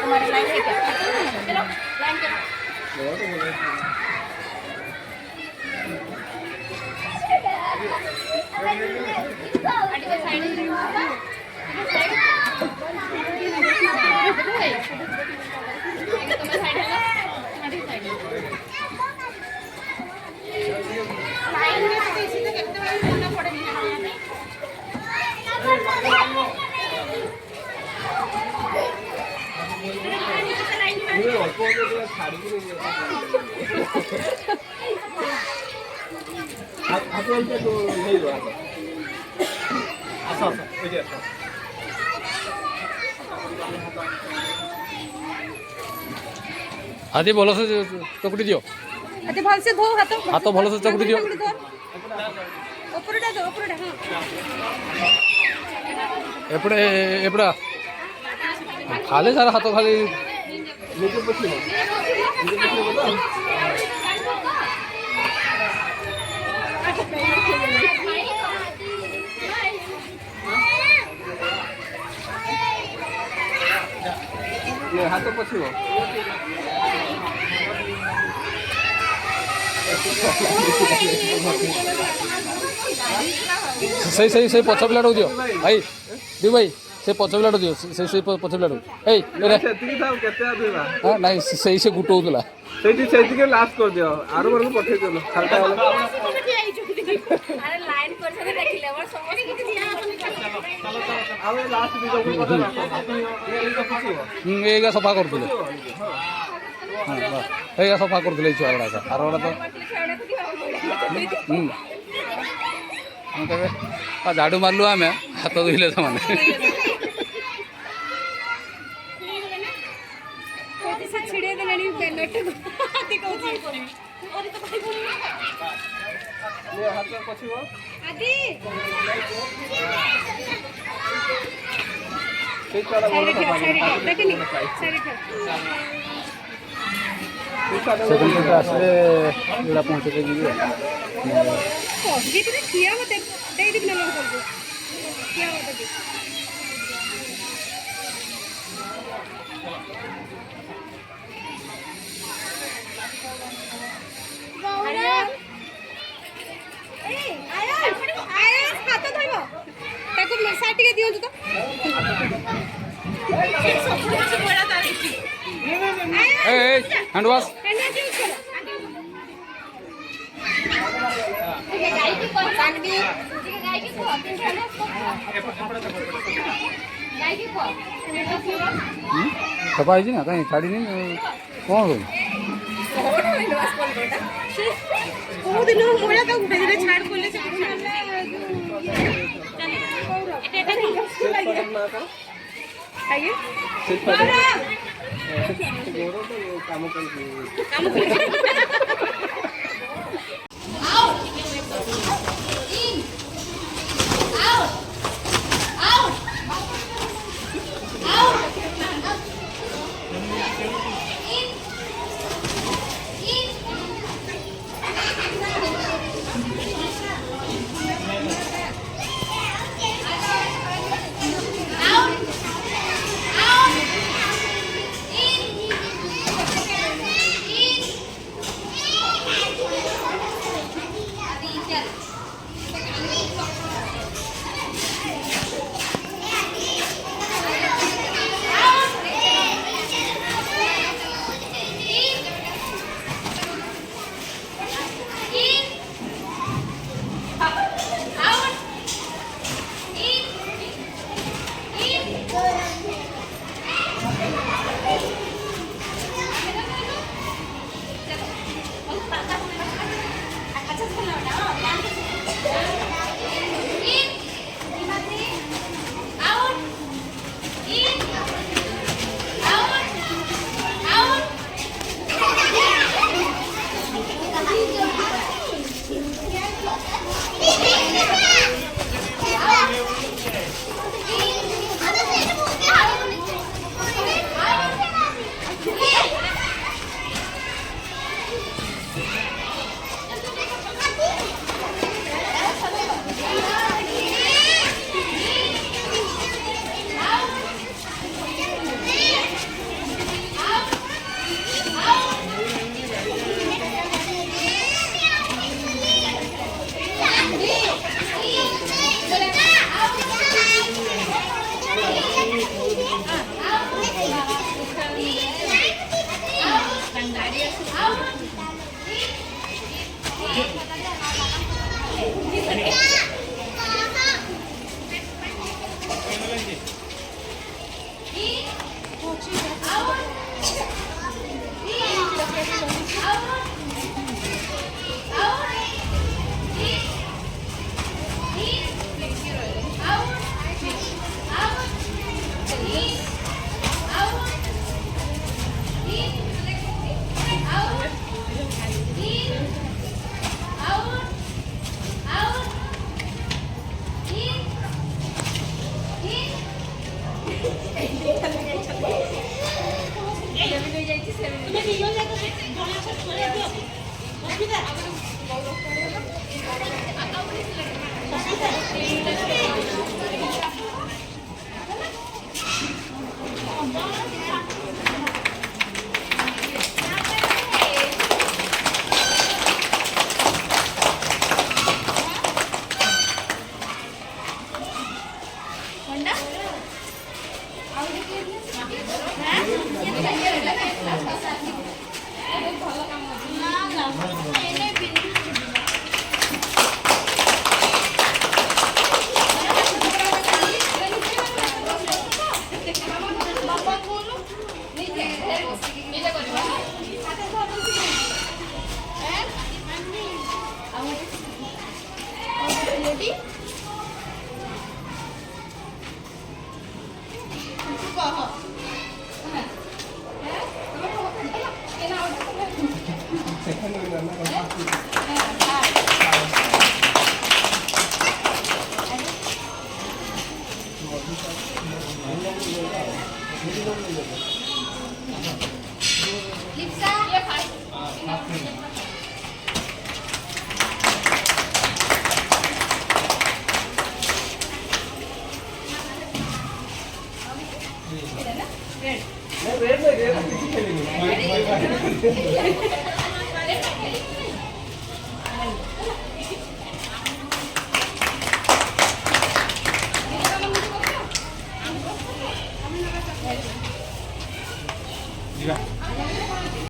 तुम्हारे लाइन है क्या? चलो लाइन करो। आदि भल से चकुटी दियो अति भल से धो हाथ हाथ भल से चकुटी दियो ऊपरटा दो ऊपरटा हां एपड़े एपड़ा खाली सारा हाथ खाली नीचे पछिलो ये हाथ पछिलो सही सही सही पछ पिलाटू दियो भाई दियो भाई से पछ पिलाटू दियो से से पछ पिलाटू ए रे सेतिकी थाउ केते आबेबा हां नहीं सही से गुटौतला सेठी सेतिके लास्ट कर दियो आरो बरको पठे देलो खालता वाला अरे लाइन पर से देखिले हमर समझ के दिया आवे लास्ट भी जो पठे ये एगा सफा करथले हां एगा सफा करथले छुआड़ा का आरोड़ा तो झाड़ू मारलु आम हाथ धोले से ये हाथ पछिलो आदि से चला बोलो देखनी सारी सेकंड आसले एड़ा पहुंचे के जीवे पॉजिटिव किया मत दे दे बिना लोग बोल किया मत दे हाथ धोइबो ताको साटी के दियो तो हैंड वॉश सफा है ना कहीं छाड़ी नहीं कौन हो दिन मोड़ा तो उठे दिले छाड़ खोले से आइए काम कर नहीं रेड नहीं किसी के लिए नहीं